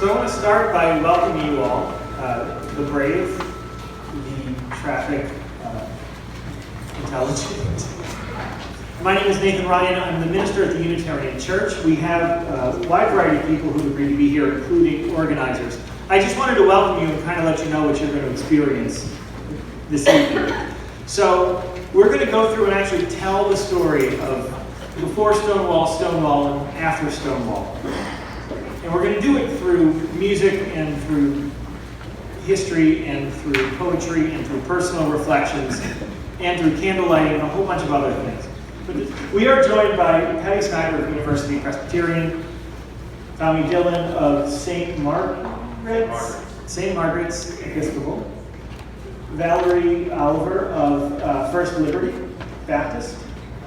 So I want to start by welcoming you all, the brave, the traffic intelligent. My name is Nathan Ryan. I'm the minister at the Unitarian Church. We have a wide variety of people who agreed to be here, including organizers. I just wanted to welcome you and kind of let you know what you're going to experience this evening. So we're going to go through and actually tell the story of before Stonewall, Stonewall, and after Stonewall. And we're going to do it through music and through history and through poetry and through personal reflections and through candlelighting and a whole bunch of other things. But we are joined by Patty Snyder of University Presbyterian, Tommy Dillon of St. Margaret's Episcopal, Valerie Oliver of First Liberty Baptist,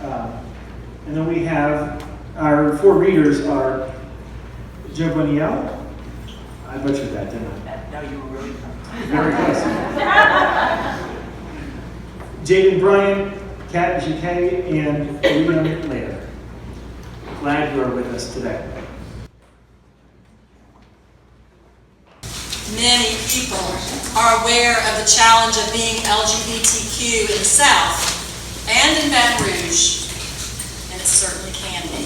and then we have our four readers are Joe Boniel. I butchered that, didn't I? No, you were really close. Very close. Jaden Bryan, Kat Jacquet, and Liam Lader. Glad you are with us today. Many people are aware of the challenge of being LGBTQ in the South and in Baton Rouge, and it certainly can be.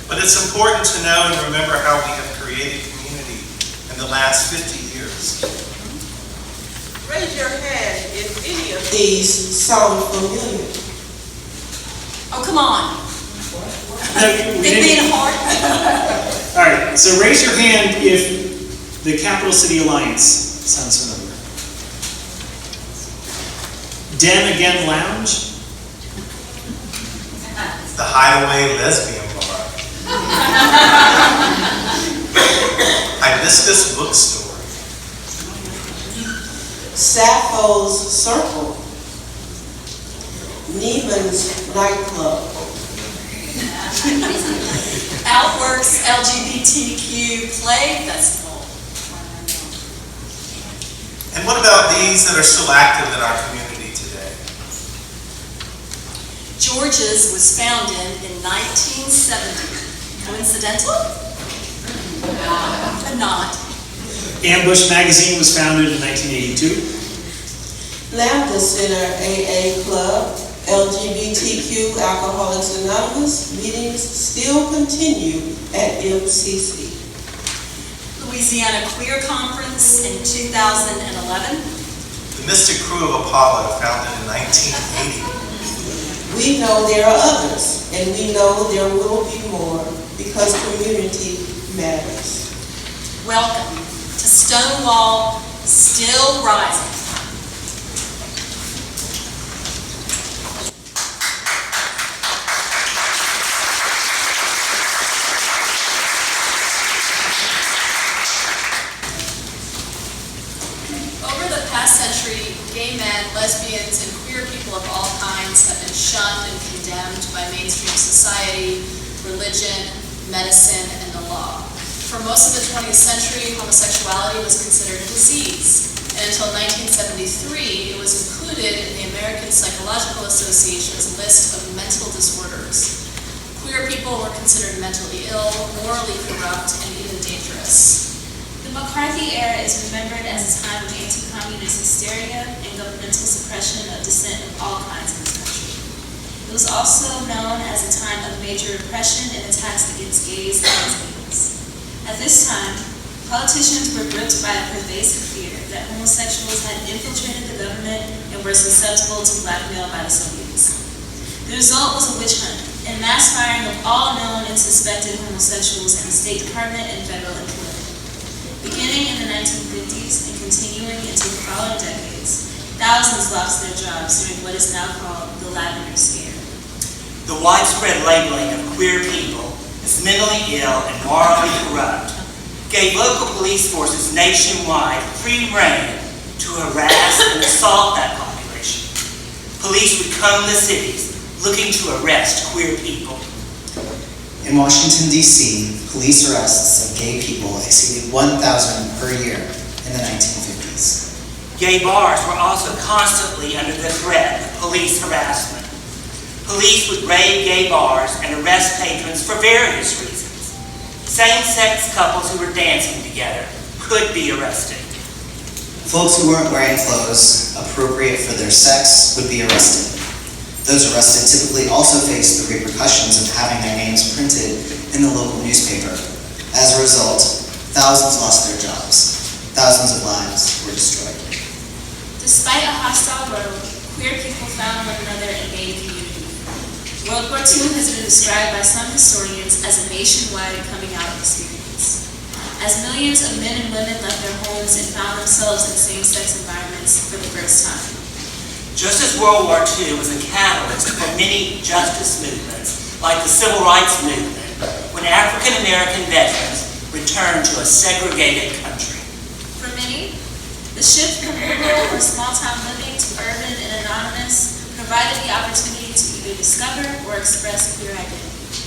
But it's important to know and remember how we have created community in the last 50 years. Raise your hand if any of these sound familiar. Oh, come on. No, It being hard. all right, so raise your hand if the Capital City Alliance sounds familiar. Den Again Lounge. The Hideaway Lesbian Bar. Hibiscus Bookstore. Sappho's Circle. Neiman's Nightclub. Outworks LGBTQ Play Festival. And what about these that are still active in our community today? George's was founded in 1970. Coincidental? Not. Ambush Magazine was founded in 1982. Lambda Center AA Club. LGBTQ Alcoholics Anonymous meetings still continue at MCC. Louisiana Queer Conference in 2011. The Mystic Crew of Apollo, founded in 1980. We know there are others, and we know there will be more because community matters. Welcome to Stonewall, Still Rising. Over the past century, gay men, lesbians, and queer people of all kinds have been shunned and condemned by mainstream society, religion, medicine, and the law. For most of the 20th century, homosexuality was considered a disease, and until 1973, it was included in the American Psychological Association's list of mental disorders. Queer people were considered mentally ill, morally corrupt, and even dangerous. The McCarthy era is remembered as a time of anti-communist hysteria and governmental suppression of dissent of all kinds in this country. It was also known as a time of major repression and attacks against gays and lesbians. At this time, politicians were gripped by a pervasive fear that homosexuals had infiltrated the government and were susceptible to blackmail by the Soviets. The result was a witch hunt and mass firing of all known and suspected homosexuals in the State Department and federal employment. Beginning in the 1950s and continuing into the following decades, thousands lost their jobs during what is now called the Lavender Scare. The widespread labeling of queer people as mentally ill and morally corrupt gave local police forces nationwide free rein to harass and assault that population. Police would comb the cities looking to arrest queer people. In Washington, D.C., police arrests of gay people exceeded 1,000 per year in the 1950s. Gay bars were also constantly under the threat of police harassment. Police would raid gay bars and arrest patrons for various reasons. Same-sex couples who were dancing together could be arrested. Folks who weren't wearing clothes appropriate for their sex would be arrested. Those arrested typically also faced the repercussions of having their names printed in the local newspaper. As a result, thousands lost their jobs. Thousands of lives were destroyed. Despite a hostile road, queer people found one another and made community. World War II has been described by some historians as a nationwide coming-out experience. As millions of men and women left their homes and found themselves in same-sex environments for the first time. Just as World War II was a catalyst for many justice movements, like the Civil Rights Movement, when African American veterans returned to a segregated country. For many, the shift from rural or small-town living to urban and anonymous provided the opportunity to either discover or express queer identity.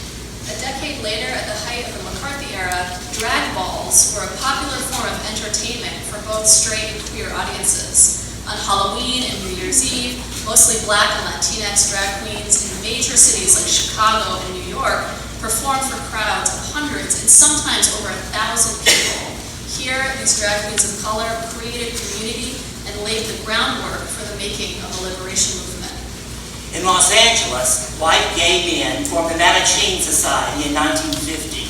A decade later, at the height of the McCarthy era, drag balls were a popular form of entertainment for both straight and queer audiences. On Halloween and New Year's Eve, mostly Black and Latinx drag queens in major cities like Chicago and New York performed for crowds of hundreds and sometimes over 1,000 people. Here, these drag queens of color created community and laid the groundwork for the making of a liberation movement. In Los Angeles, white gay men formed the Mattachine Society in 1950,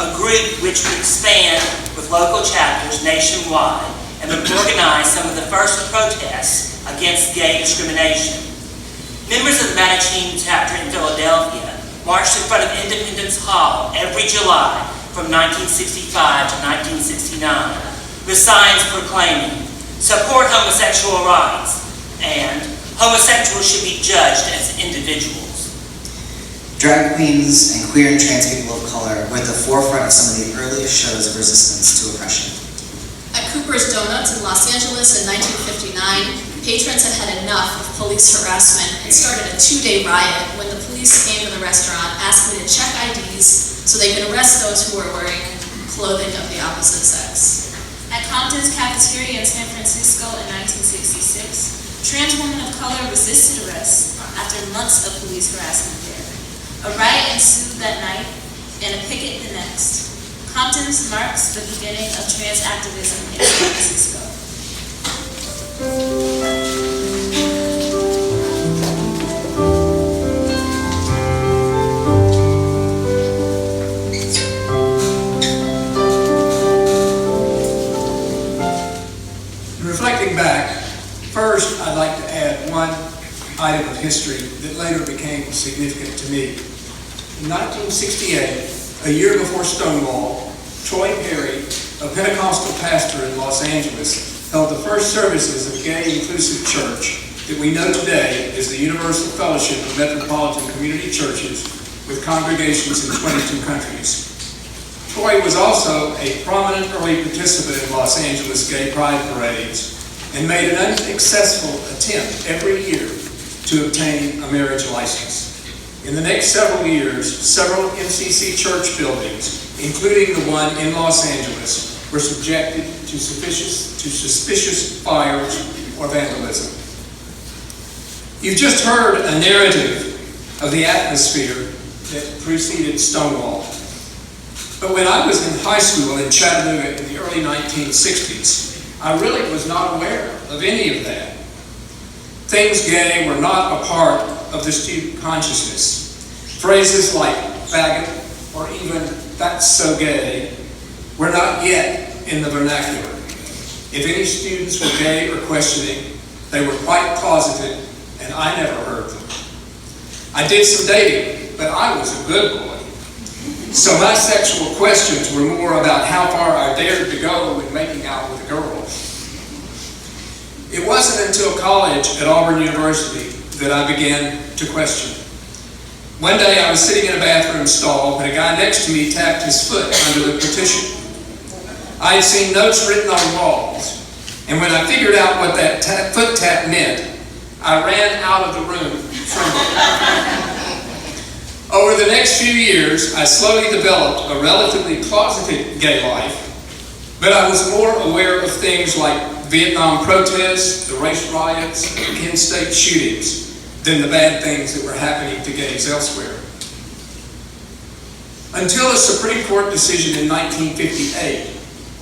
a group which would expand with local chapters nationwide and would organize some of the first protests against gay discrimination. Members of the Mattachine chapter in Philadelphia marched in front of Independence Hall every July from 1965 to 1969 with signs proclaiming, "Support homosexual rights," and "Homosexuals should be judged as individuals." Drag queens and queer and trans people of color were at the forefront of some of the earliest shows of resistance to oppression. At Cooper's Donuts in Los Angeles in 1959, patrons had had enough of police harassment and started a 2-day riot when the police came to the restaurant asking to check IDs so they could arrest those who were wearing clothing of the opposite sex. At Compton's cafeteria in San Francisco in 1966, trans women of color resisted arrest after months of police harassment there. A riot ensued that night and a picket the next. Compton's marks the beginning of trans activism in San Francisco. Reflecting back, first I'd like to add one item of history that later became significant to me. In 1968, a year before Stonewall, Troy Perry, a Pentecostal pastor in Los Angeles, held the first services of gay inclusive church that we know today as the Universal Fellowship of Metropolitan Community Churches with congregations in 22 countries. Troy was also a prominent early participant in Los Angeles gay pride parades and made an unsuccessful attempt every year to obtain a marriage license. In the next several years, several MCC church buildings, including the one in Los Angeles, were subjected to suspicious fires or vandalism. You've just heard a narrative of the atmosphere that preceded Stonewall. But when I was in high school in Chattanooga in the early 1960s, I really was not aware of any of that. Things gay were not a part of the student consciousness. Phrases like faggot or even that's so gay were not yet in the vernacular. If any students were gay or questioning, they were quite closeted, and I never heard them. I did some dating, but I was a good boy. So my sexual questions were more about how far I dared to go when making out with a girl. It wasn't until college at Auburn University that I began to question. One day I was sitting in a bathroom stall when a guy next to me tapped his foot under the partition. I had seen notes written on walls, and when I figured out what that foot tap meant, I ran out of the room trembling. Over the next few years, I slowly developed a relatively closeted gay life, but I was more aware of things like Vietnam protests, the race riots, and Penn State shootings than the bad things that were happening to gays elsewhere. Until a Supreme Court decision in 1958,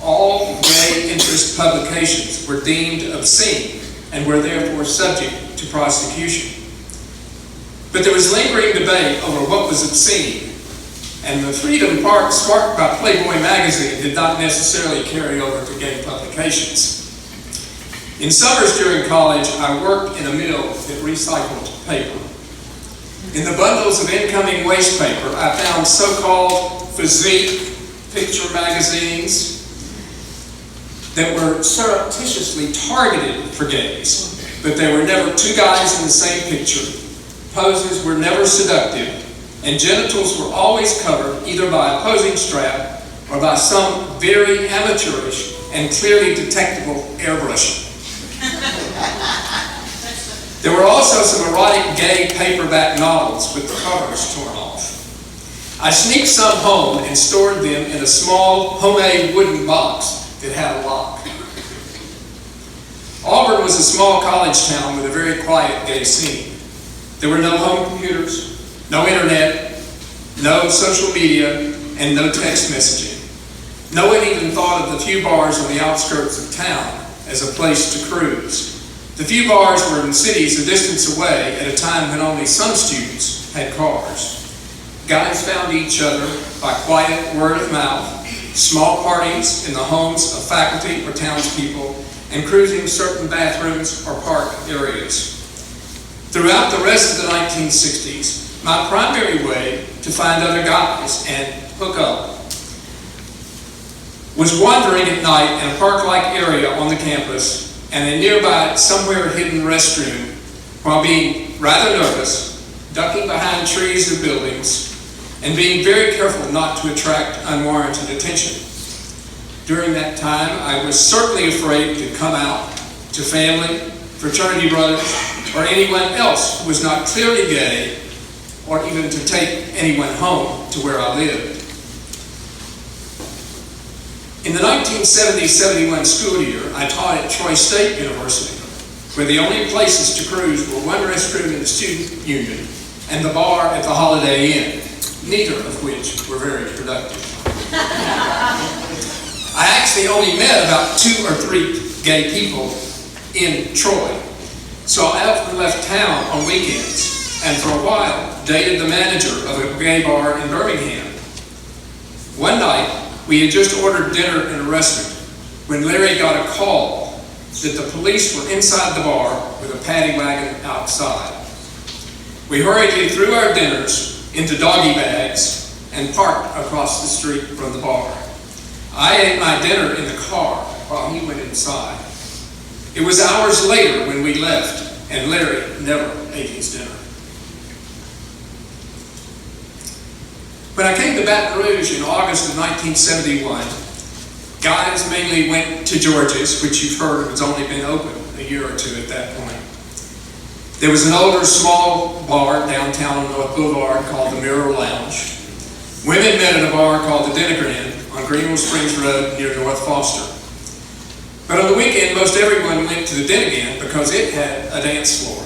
all gay interest publications were deemed obscene and were therefore subject to prosecution. But there was lingering debate over what was obscene, and the freedom sparked by Playboy magazine did not necessarily carry over to gay publications. In summers during college, I worked in a mill that recycled paper. In the bundles of incoming waste paper, I found so-called physique picture magazines that were surreptitiously targeted for gays, but there were never two guys in the same picture, poses were never seductive, and genitals were always covered either by a posing strap or by some very amateurish and clearly detectable airbrushing. There were also some erotic gay paperback novels with the covers torn off. I sneaked some home and stored them in a small homemade wooden box that had a lock. Auburn was a small college town with a very quiet gay scene. There were no home computers, no internet, no social media, and no text messaging. No one even thought of the few bars on the outskirts of town as a place to cruise. The few bars were in cities a distance away at a time when only some students had cars. Guys found each other by quiet word of mouth, small parties in the homes of faculty or townspeople, and cruising certain bathrooms or park areas. Throughout the rest of the 1960s, my primary way to find other guys and hook up was wandering at night in a park-like area on the campus and a nearby, somewhere hidden restroom while being rather nervous, ducking behind trees or buildings, and being very careful not to attract unwarranted attention. During that time, I was certainly afraid to come out to family, fraternity brothers, or anyone else who was not clearly gay, or even to take anyone home to where I lived. In the 1970-71 school year, I taught at Troy State University, where the only places to cruise were one restroom in the student union and the bar at the Holiday Inn, neither of which were very productive. I actually only met about 2 or 3 gay people in Troy, so I often left town on weekends and for a while dated the manager of a gay bar in Birmingham. One night, we had just ordered dinner in a restaurant when Larry got a call that the police were inside the bar with a paddy wagon outside. We hurriedly threw our dinners into doggy bags and parked across the street from the bar. I ate my dinner in the car while he went inside. It was hours later when we left, and Larry never ate his dinner. When I came to Baton Rouge in August of 1971, guys mainly went to George's, which you've heard has only been open a year or two at that point. There was an older, small bar downtown on North Boulevard called the Mirror Lounge. Women met at a bar called the Dinnicker Inn on Greenville Springs Road near North Foster. But on the weekend, most everyone went to the Den Again because it had a dance floor.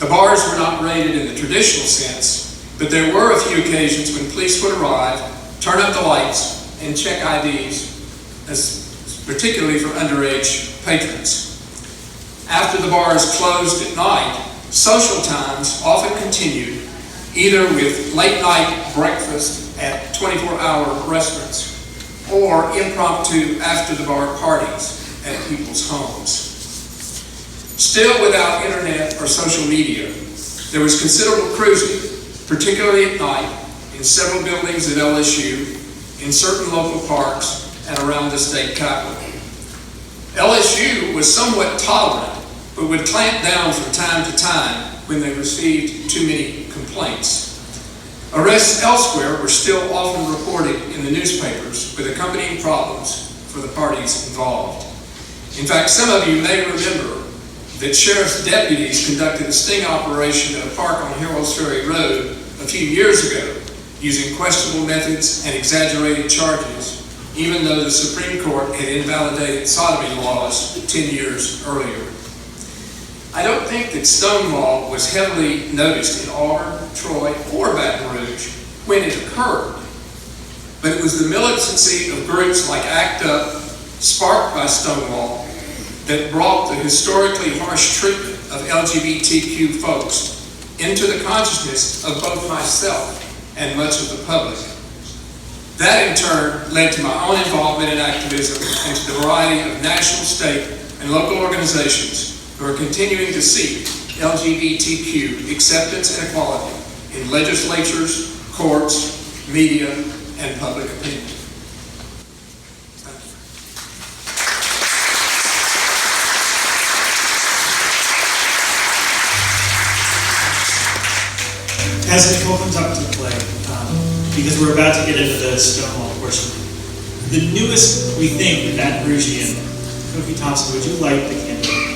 The bars were not raided in the traditional sense, but there were a few occasions when police would arrive, turn up the lights, and check IDs, particularly for underage patrons. After the bars closed at night, social times often continued, either with late-night breakfast at 24-hour restaurants or impromptu after-the-bar parties at people's homes. Still without internet or social media, there was considerable cruising, particularly at night, in several buildings at LSU, in certain local parks, and around the state capitol. LSU was somewhat tolerant, but would clamp down from time to time when they received too many complaints. Arrests elsewhere were still often reported in the newspapers with accompanying problems for the parties involved. In fact, some of you may remember that sheriff's deputies conducted a sting operation at a park on Harold's Ferry Road a few years ago, using questionable methods and exaggerated charges, even though the Supreme Court had invalidated sodomy laws 10 years earlier. I don't think that Stonewall was heavily noticed in Auburn, Troy, or Baton Rouge, when it occurred, but it was the militancy of groups like ACT UP, sparked by Stonewall, that brought the historically harsh treatment of LGBTQ folks into the consciousness of both myself and much of the public. That in turn led to my own involvement in activism and to the variety of national, state, and local organizations who are continuing to seek LGBTQ acceptance and equality in legislatures, courts, media, and public opinion. As Nicole comes up to play, because we're about to get into the Stonewall portion, the newest, we think, Baton Rougean, Kofi Thompson, would you light the candle?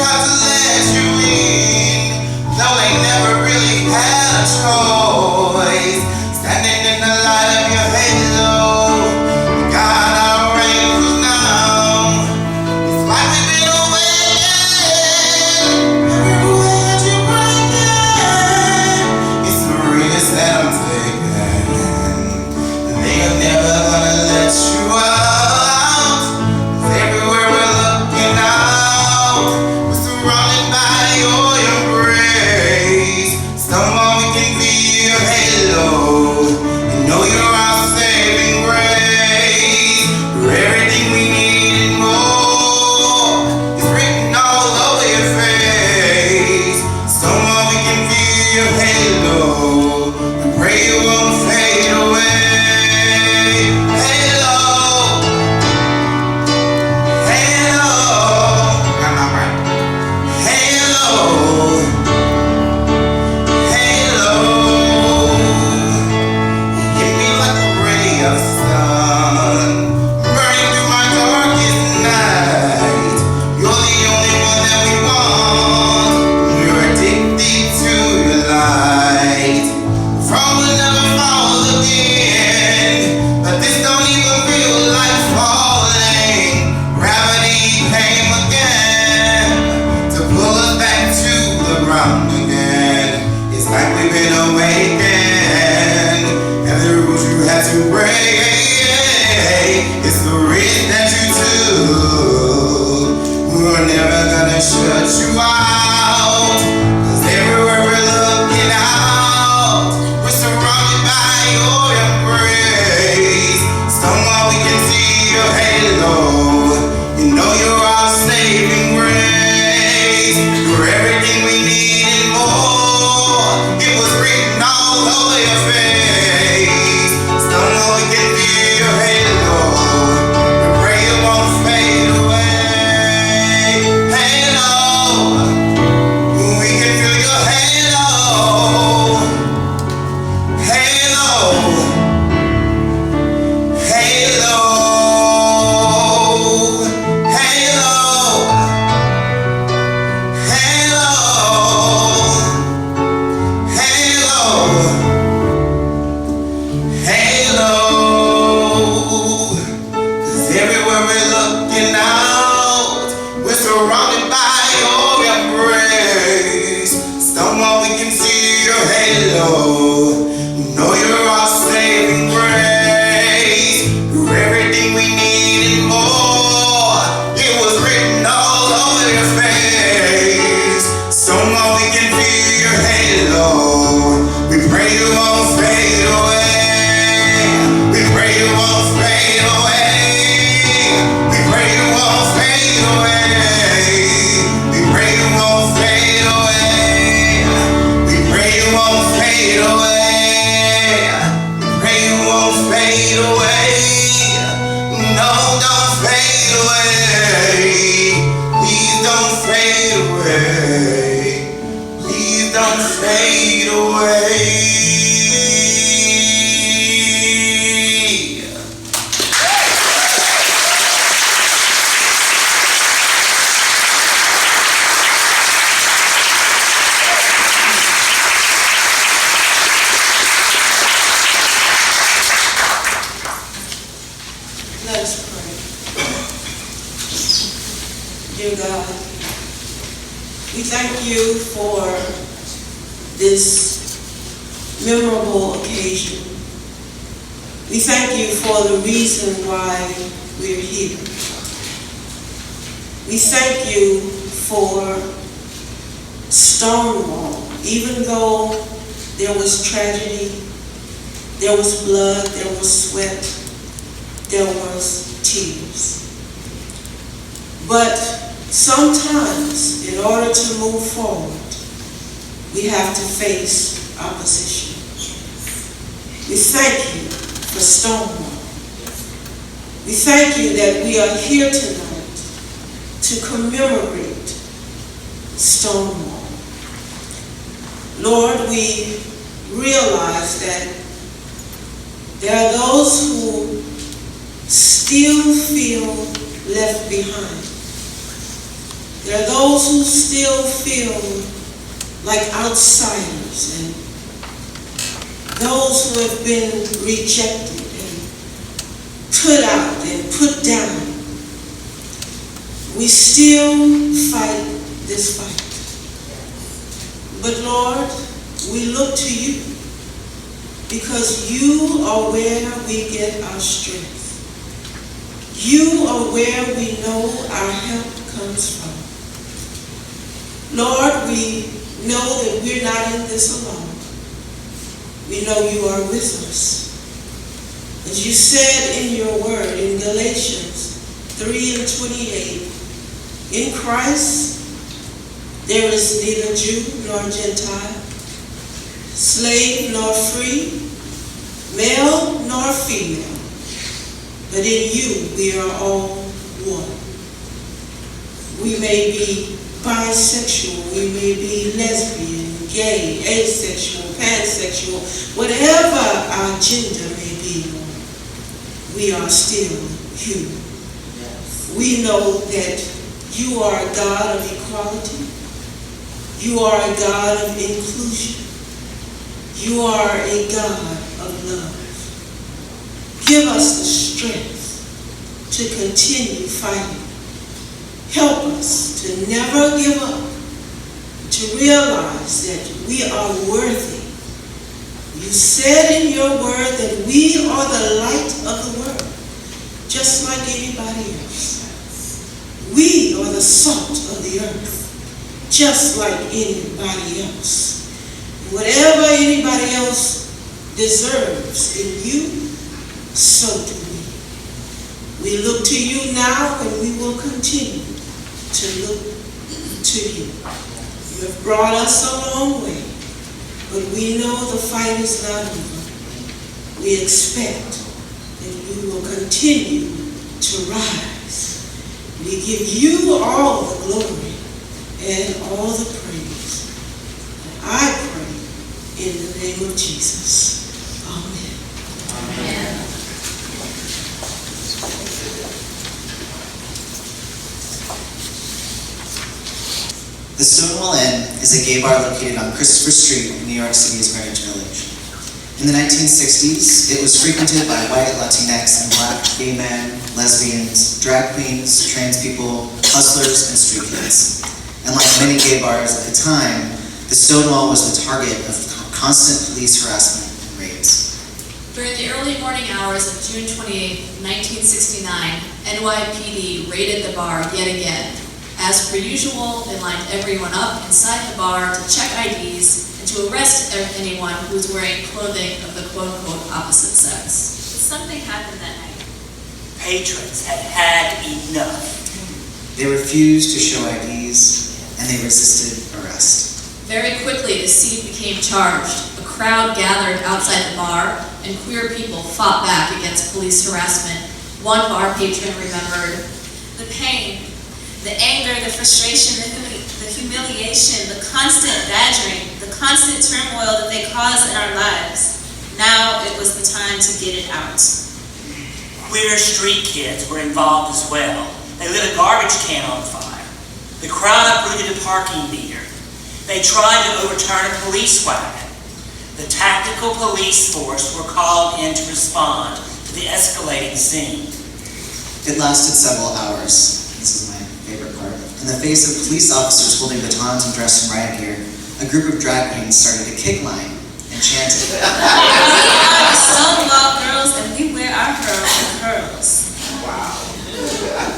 tried to let you in, though they never really had a choice. Standing in the light of your halo, God, our rain was numb. It's like we've been awakened. Every rule that you're breaking, it's the risk that I'm taking. They are never gonna let you out. 'Cause everywhere we're looking out, we're surrounded by your embrace. Someone we can feel your halo. You know you're our saving grace. You're everything we need and more. It's written all over your face. Someone we can feel your halo. We pray you won't fade away. Halo, halo, am I right? Halo, halo. Hit me like a ray of sun, burning through my darkest night. You're the only one that we want. We're addicted to your light. From will never fall again, but this don't even feel like falling. Gravity came again to pull us back to the ground again. It's like we've been awakened. Every rules you had to break. It's the risk that you took. We're never gonna shut you out. 'Cause everywhere we're looking out, we're surrounded by your embrace. Someone we can see your halo. You know you're our saving grace. You're everything we need and more. It was written all over your face. Someone we can feel your halo. We pray it won't fade away. Halo, we can feel your halo. Halo, halo, halo, halo, halo, halo. 'Cause everywhere we're looking out, we're surrounded by your embrace. Someone we can see your halo. You know you're our saving grace. You're everything we need and more. It was written all over your face. Someone we can feel your halo. We pray you won't fade away. We pray you won't fade away. We pray you won't fade away. We pray you won't fade away. We pray you won't fade away. We pray you won't fade away. No, don't fade away. Please don't fade away. Please don't fade away. Let us pray. Dear God, we thank you for this memorable occasion. We thank you for the reason why we're here. We thank you for Stonewall. Even though there was tragedy, there was blood, there was sweat, there was tears. But sometimes, in order to move forward, we have to face opposition. We thank you for Stonewall. We thank you that we are here tonight to commemorate Stonewall. Lord, we realize that there are those who still feel left behind. There are those who still feel like outsiders, and those who have been rejected and put out and put down. We still fight this fight. But Lord, we look to you because you are where we get our strength. You are where we know our help comes from. Lord, we know that we're not in this alone. We know you are with us. As you said in your word in Galatians 3:28, in Christ there is neither Jew nor Gentile, slave nor free, male nor female, but in you we are all one. We may be bisexual, we may be lesbian, gay, asexual, pansexual, whatever our gender may be, we are still human. Yes. We know that you are a God of equality. You are a God of inclusion. You are a God of love. Give us the strength to continue fighting. Help us to never give up, to realize that we are worthy. You said in your word that we are the light of the world, just like anybody else. We are the salt of the earth, just like anybody else. Whatever anybody else deserves in you, so do we. We look to you now, and we will continue to look to you. You have brought us a long way, but we know the fight is not over. We expect that you will continue to rise. We give you all the glory and all the praise. And I pray in the name of Jesus. Amen. Amen. The Stonewall Inn is a gay bar located on Christopher Street in New York City's Greenwich Village. In the 1960s, it was frequented by white, Latinx, and black gay men, lesbians, drag queens, trans people, hustlers, and street kids. And like many gay bars at the time, the Stonewall was the target of constant police harassment and raids. During the early morning hours of June 28, 1969, NYPD raided the bar yet again. As per usual, they lined everyone up inside the bar to check IDs and to arrest anyone who was wearing clothing of the quote-unquote opposite sex. Something happened that night. Patrons had had enough. They refused to show IDs, and they resisted arrest. Very quickly, the scene became charged. A crowd gathered outside the bar, and queer people fought back against police harassment. One bar patron remembered, The pain, the anger, the frustration, the humiliation, the constant badgering, the constant turmoil that they cause in our lives. Now it was the time to get it out. Queer street kids were involved as well. They lit a garbage can on fire. The crowd uprooted a parking meter. They tried to overturn a police wagon. The tactical police force were called in to respond to the escalating scene. It lasted several hours. This is my favorite part. In the face of police officers holding batons and dressed in riot gear, a group of drag queens started to kick line and chanted, We are the Stonewall girls and we wear our pearls and pearls.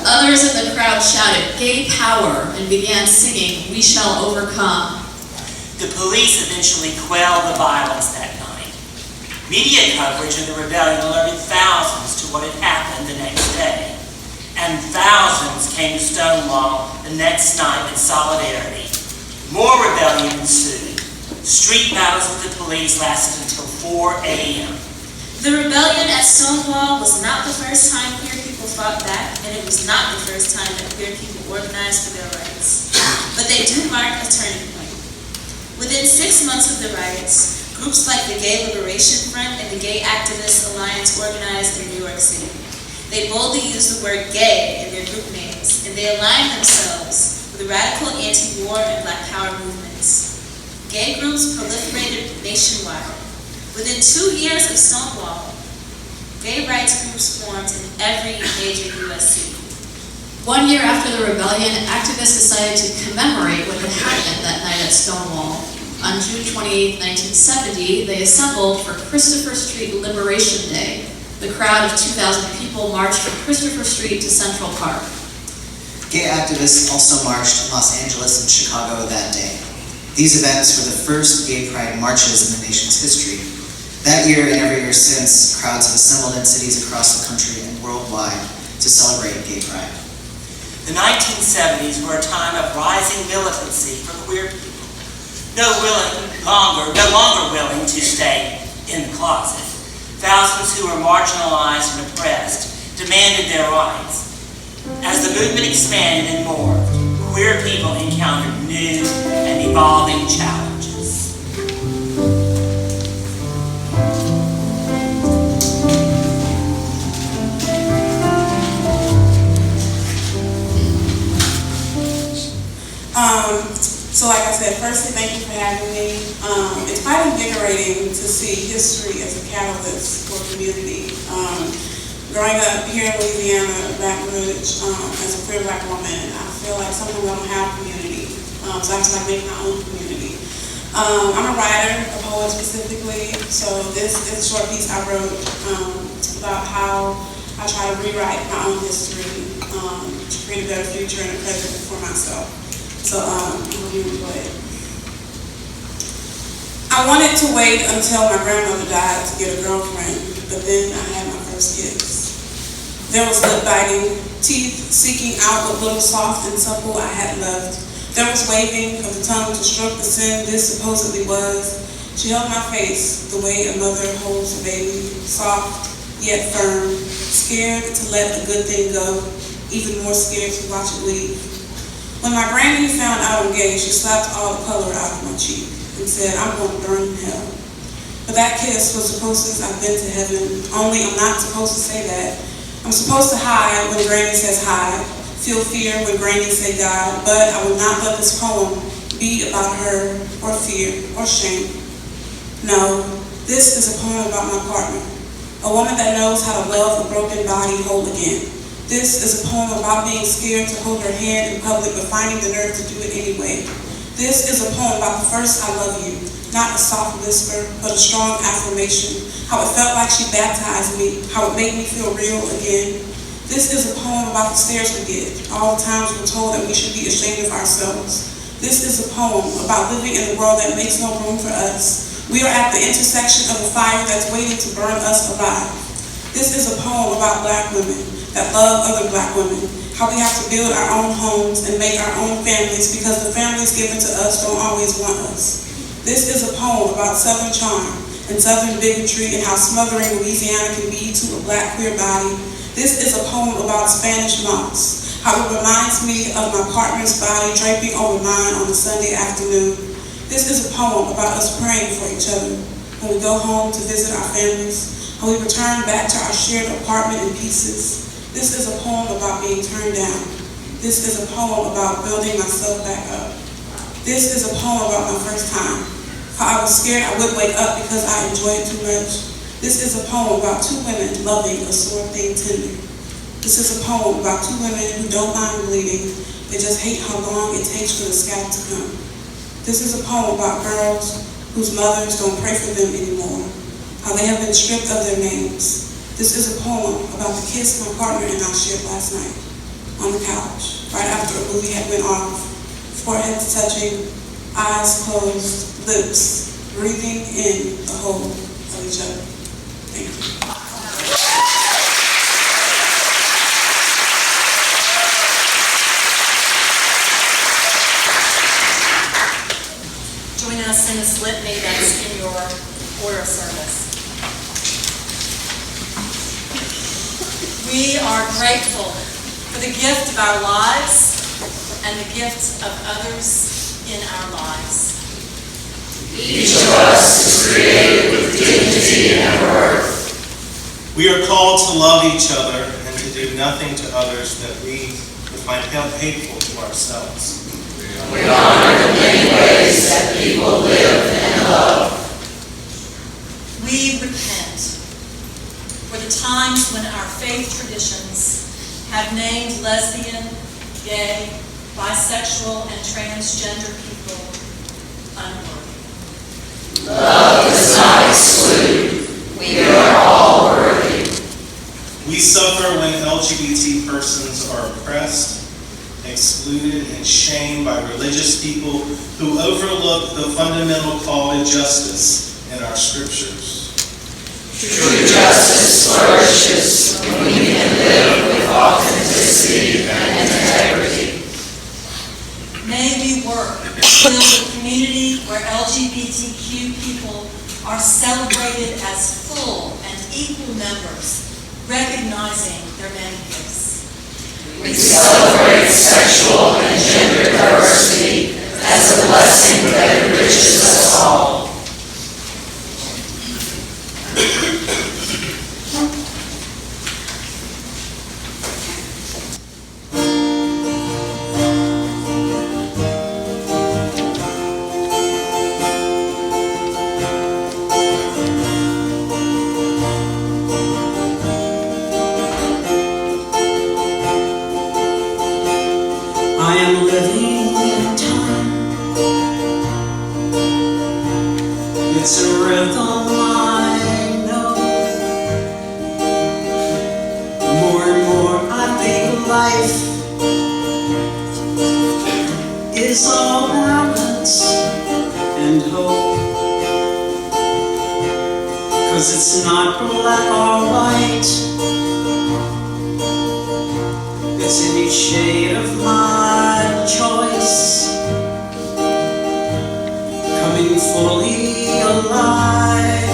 Others in the crowd shouted, "Gay power," and began singing, "We shall overcome." The police eventually quelled the violence that night. Media coverage of the rebellion alerted thousands to what had happened the next day. And thousands came to Stonewall the next night in solidarity. More rebellion ensued. Street battles with the police lasted until 4 a.m. The rebellion at Stonewall was not the first time queer people fought back, and it was not the first time that queer people organized for their rights. But they do mark a turning point. Within 6 months of the riots, groups like the Gay Liberation Front and the Gay Activists Alliance organized in New York City. They boldly used the word gay in their group names, and they aligned themselves with the radical anti-war and Black Power movements. Gay groups proliferated nationwide. Within 2 years of Stonewall, gay rights groups formed in every major U.S. city. 1 year after the rebellion, activists decided to commemorate what had happened that night at Stonewall. On June 28, 1970, they assembled for Christopher Street Liberation Day. The crowd of 2,000 people marched from Christopher Street to Central Park. Gay activists also marched in Los Angeles and Chicago that day. These events were the first gay pride marches in the nation's history. That year and every year since, crowds have assembled in cities across the country and worldwide to celebrate gay pride. The 1970s were a time of rising militancy for queer people. No longer willing to stay in the closet. Thousands who were marginalized and oppressed demanded their rights. As the movement expanded and morphed, queer people encountered new and evolving challenges. So like I said, firstly, thank you for having me. It's quite invigorating to see history as a catalyst for community. Growing up here in Louisiana, Baton Rouge, as a queer Black woman, I feel like sometimes I don't have community. So I have to like make my own community. I'm a writer, a poet specifically, so this is a short piece I wrote about how I try to rewrite my own history to create a better future and a present for myself. So I hope you enjoy it. I wanted to wait until my grandmother died to get a girlfriend, but then I had my first kiss. There was lip biting, teeth seeking out what little soft and supple I had left. There was waving of the tongue to stroke the sin this supposedly was. She held my face the way a mother holds a baby, soft yet firm, scared to let a good thing go, even more scared to watch it leave. When my granny found out I'm gay, she slapped all the color out of my cheek and said, I'm going to burn in hell. But that kiss was supposed to, I've been to heaven, only I'm not supposed to say that. I'm supposed to hide when granny says hi, feel fear when granny say God, but I will not let this poem be about her or fear or shame. No, this is a poem about my partner, a woman that knows how to love a broken body whole again. This is a poem about being scared to hold her hand in public but finding the nerve to do it anyway. This is a poem about the first I love you, not a soft whisper, but a strong affirmation, how it felt like she baptized me, how it made me feel real again. This is a poem about the stares we get, all the times we're told that we should be ashamed of ourselves. This is a poem about living in a world that makes no room for us. We are at the intersection of a fire that's waiting to burn us alive. This is a poem about Black women that love other Black women, how we have to build our own homes and make our own families because the families given to us don't always want us. This is a poem about Southern charm and Southern bigotry and how smothering Louisiana can be to a Black queer body. This is a poem about Spanish moss, how it reminds me of my partner's body draping over mine on a Sunday afternoon. This is a poem about us praying for each other when we go home to visit our families, how we return back to our shared apartment in pieces. This is a poem about being turned down. This is a poem about building myself back up. This is a poem about my first time, how I was scared I would wake up because I enjoyed too much. This is a poem about two women loving a sore thing tender. This is a poem about two women who don't mind bleeding, they just hate how long it takes for the scalp to come. This is a poem about girls whose mothers don't pray for them anymore, how they have been stripped of their names. This is a poem about the kiss my partner and I shared last night on the couch, right after a movie had went off, foreheads touching, eyes closed, lips breathing in the whole of each other. Thank you. Join us in this litany that's in your order of service. We are grateful for the gift of our lives and the gift of others in our lives. Each of us is created with dignity and worth. We are called to love each other and to do nothing to others that we would find hateful to ourselves. We honor the many ways that people live and love. We repent for the times when our faith traditions have named lesbian, gay, bisexual, and transgender people unworthy. Love does not exclude. We are all worthy. We suffer when LGBT persons are oppressed, excluded, and shamed by religious people who overlook the fundamental call to justice in our scriptures. True justice flourishes when we can live with authenticity and integrity. May we work to build a community where LGBTQ people are celebrated as full and equal members, recognizing their many gifts. We celebrate sexual and gender diversity as a blessing that enriches us all. I am living in time. It's a rhythm I know. More and more I think life is all balance and hope. 'Cause it's not black or white. It's in each shade of my choice, coming fully alive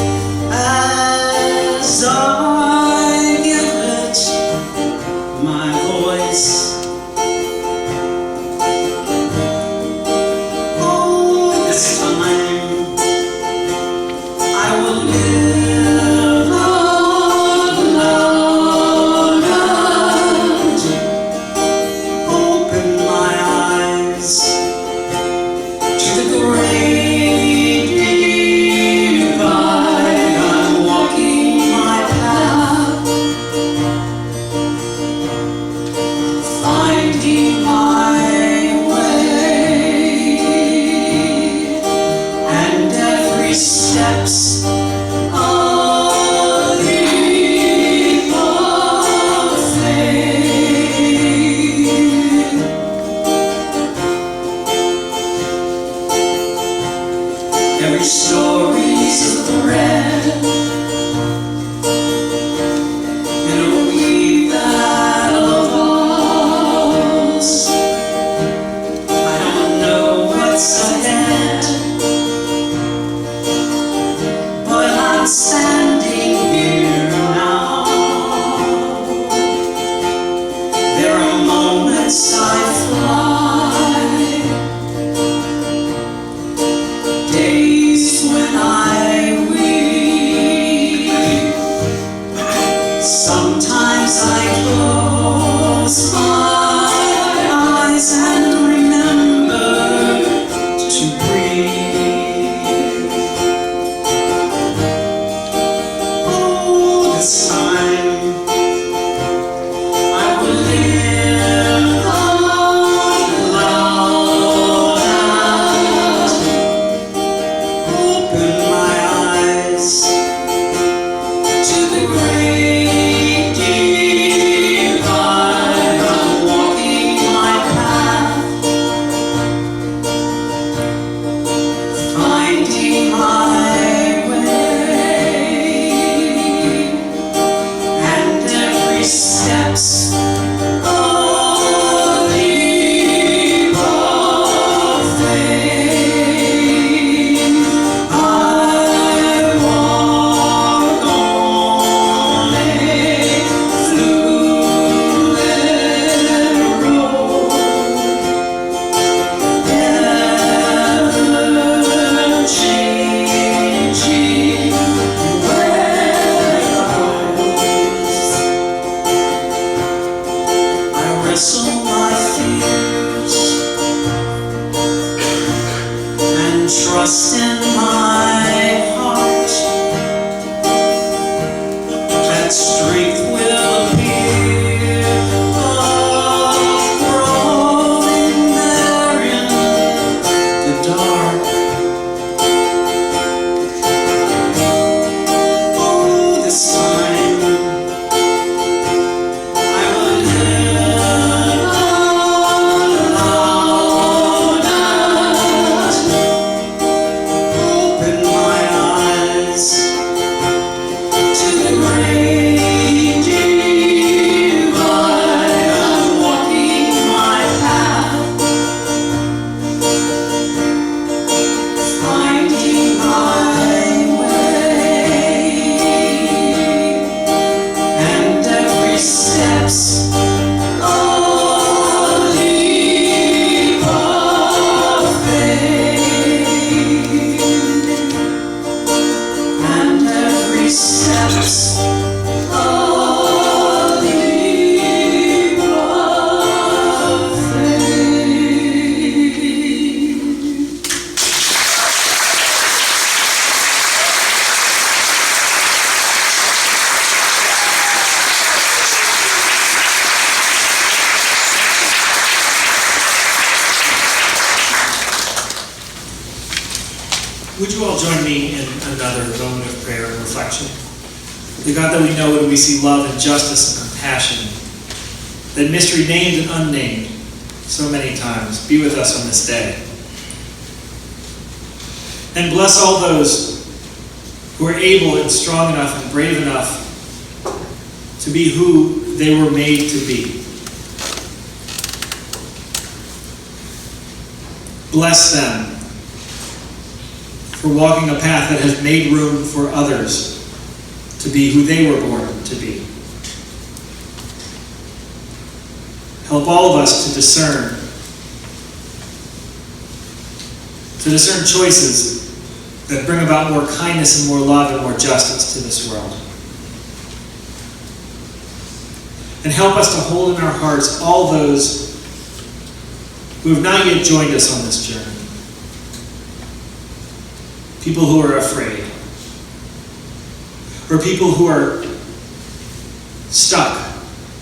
as I give it my voice. Oh, this time I will live alone and open my eyes to the great divide. I'm walking my path, finding my way, and every step's a leap of faith. Every story's a thread in a weave that evolves. I don't know what's ahead, but I'm standing here now. There are moments I fly, days when I weep. trust in my heart that strength will appear of growing there in the dark. Oh, this time I will never allow that. Open my eyes to the great divide of walking my path, finding my way, and every step's a leap of faith, and every step's a leap of faith. Would you all join me in another moment of prayer and reflection? The God that we know and we see love and justice and compassion, that mystery named and unnamed so many times, be with us on this day. And bless all those who are able and strong enough and brave enough to be who they were made to be. Bless them for walking a path that has made room for others to be who they were born to be. Help all of us to discern choices that bring about more kindness and more love and more justice to this world. And help us to hold in our hearts all those who have not yet joined us on this journey. People who are afraid, or people who are stuck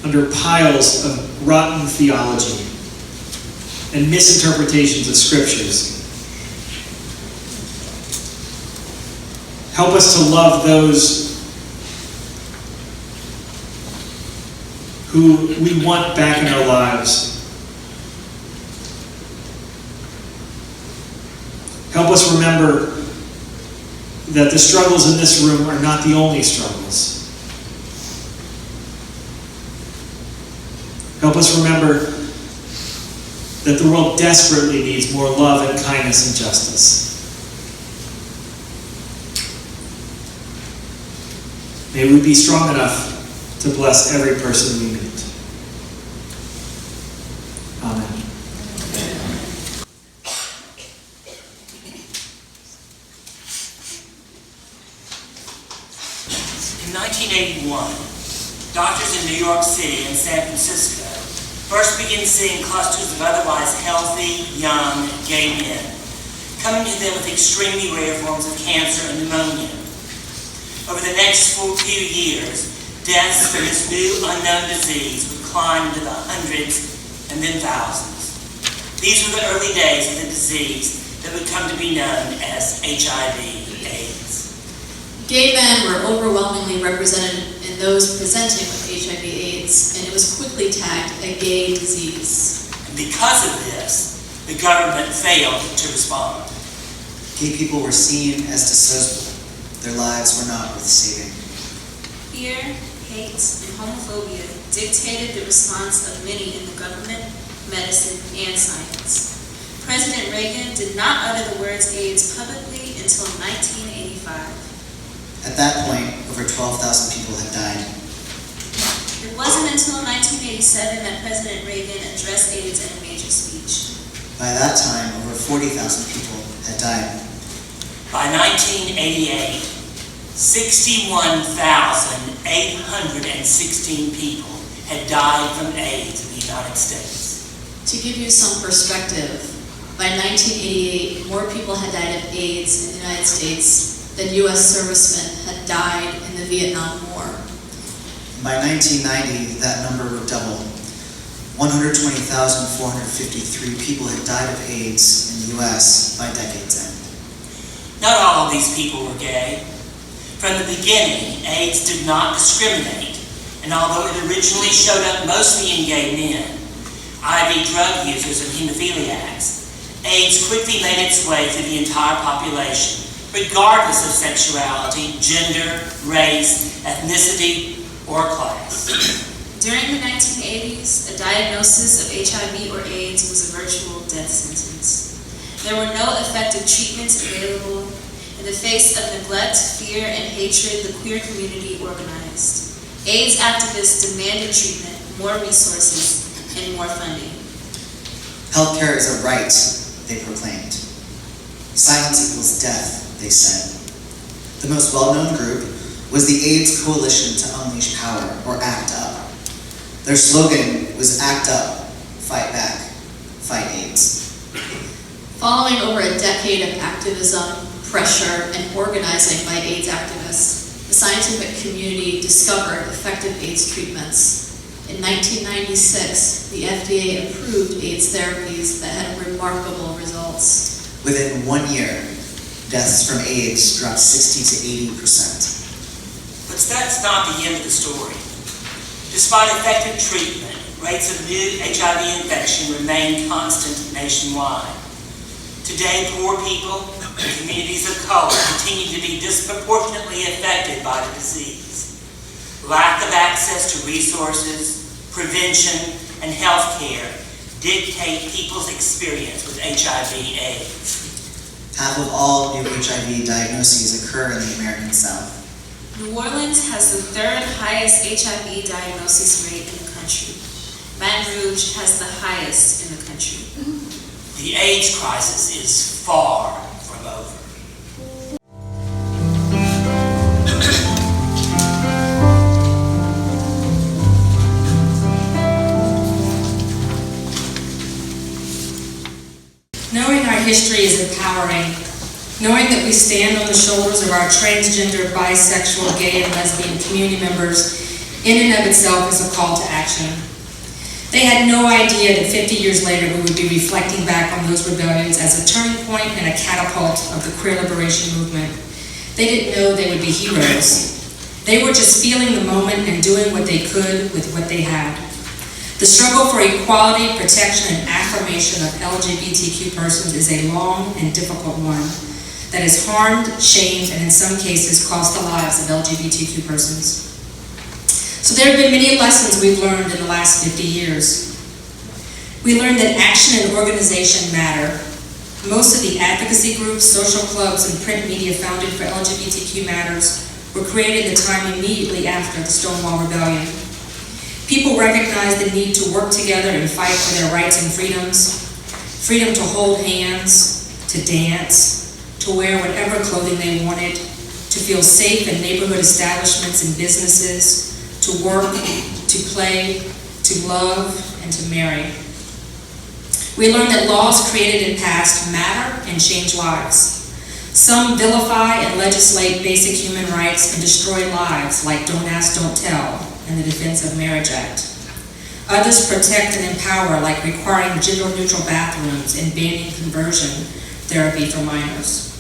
under piles of rotten theology and misinterpretations of scriptures. Help us to love those who we want back in our lives. Help us remember that the struggles in this room are not the only struggles. Help us remember that the world desperately needs more love and kindness and justice. May we be strong enough to bless every person we meet. Amen. In 1981, doctors in New York City and San Francisco first began seeing clusters of otherwise healthy, young, gay men, coming to them with extremely rare forms of cancer and pneumonia. Over the next few years, deaths from this new unknown disease would climb into the hundreds and then thousands. These were the early days of the disease that would come to be known as HIV/AIDS. Gay men were overwhelmingly represented in those presenting with HIV/AIDS, and it was quickly tagged a gay disease. And because of this, the government failed to respond. Gay people were seen as disposable. Their lives were not worth saving. Fear, hate, and homophobia dictated the response of many in the government, medicine, and science. President Reagan did not utter the words AIDS publicly until 1985. At that point, over 12,000 people had died. It wasn't until 1987 that President Reagan addressed AIDS in a major speech. By that time, over 40,000 people had died. By 1988, 61,816 people had died from AIDS in the United States. To give you some perspective, by 1988, more people had died of AIDS in the United States than U.S. servicemen had died in the Vietnam War. By 1990, that number would double. 120,453 people had died of AIDS in the U.S. by decade's end. Not all of these people were gay. From the beginning, AIDS did not discriminate, and although it originally showed up mostly in gay men, IV drug users and hemophiliacs, AIDS quickly made its way through the entire population, regardless of sexuality, gender, race, ethnicity, or class. During the 1980s, a diagnosis of HIV or AIDS was a virtual death sentence. There were no effective treatments available. In the face of neglect, fear, and hatred, the queer community organized. AIDS activists demanded treatment, more resources, and more funding. Healthcare is a right, they proclaimed. Silence equals death, they said. The most well-known group was the AIDS Coalition to Unleash Power, or ACT UP. Their slogan was ACT UP, fight back, fight AIDS. Following over a decade of activism, pressure, and organizing by AIDS activists, the scientific community discovered effective AIDS treatments. In 1996, the FDA approved AIDS therapies that had remarkable results. Within 1 year, deaths from AIDS dropped 60 to 80%. But that's not the end of the story. Despite effective treatment, rates of new HIV infection remain constant nationwide. Today, poor people and communities of color continue to be disproportionately affected by the disease. Lack of access to resources, prevention, and health care dictate people's experience with HIV/AIDS. Half of all new HIV diagnoses occur in the American South. New Orleans has the third highest HIV diagnosis rate in the country. Baton Rouge has the highest in the country. The AIDS crisis is far from over. Knowing our history is empowering. Knowing that we stand on the shoulders of our transgender, bisexual, gay, and lesbian community members in and of itself is a call to action. They had no idea that 50 years later we would be reflecting back on those rebellions as a turning point and a catapult of the queer liberation movement. They didn't know they would be heroes. They were just feeling the moment and doing what they could with what they had. The struggle for equality, protection, and affirmation of LGBTQ persons is a long and difficult one that has harmed, shamed, and in some cases cost the lives of LGBTQ persons. So there have been many lessons we've learned in the last 50 years. We learned that action and organization matter. Most of the advocacy groups, social clubs, and print media founded for LGBTQ matters were created in the time immediately after the Stonewall Rebellion. People recognized the need to work together and fight for their rights and freedoms. Freedom to hold hands, to dance, to wear whatever clothing they wanted, to feel safe in neighborhood establishments and businesses, to work, to play, to love, and to marry. We learned that laws created and passed matter and change lives. Some vilify and legislate basic human rights and destroy lives, like Don't Ask, Don't Tell and the Defense of Marriage Act. Others protect and empower, like requiring gender-neutral bathrooms and banning conversion therapy for minors.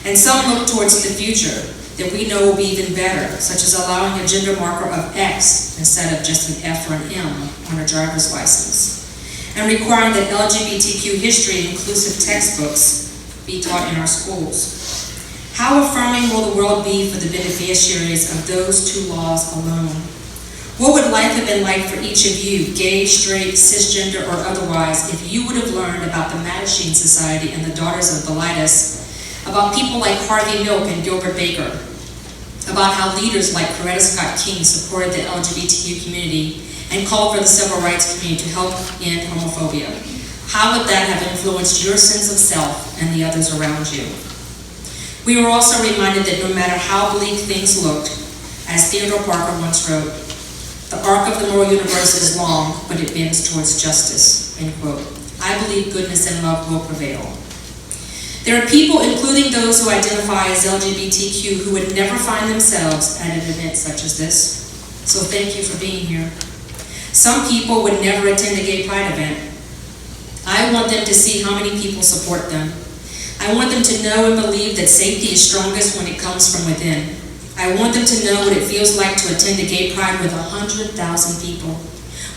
And some look towards the future that we know will be even better, such as allowing a gender marker of X instead of just an F or an M on a driver's license, and requiring that LGBTQ history and inclusive textbooks be taught in our schools. How affirming will the world be for the beneficiaries of those two laws alone? What would life have been like for each of you, gay, straight, cisgender, or otherwise, if you would have learned about the Mattachine Society and the Daughters of Bilitis, about people like Harvey Milk and Gilbert Baker, about how leaders like Coretta Scott King supported the LGBTQ community and called for the civil rights community to help end homophobia? How would that have influenced your sense of self and the others around you? We were also reminded that no matter how bleak things looked, as Theodore Parker once wrote, the arc of the moral universe is long, but it bends towards justice, end quote. I believe goodness and love will prevail. There are people, including those who identify as LGBTQ, who would never find themselves at an event such as this. So thank you for being here. Some people would never attend a gay pride event. I want them to see how many people support them. I want them to know and believe that safety is strongest when it comes from within. I want them to know what it feels like to attend a gay pride with 100,000 people,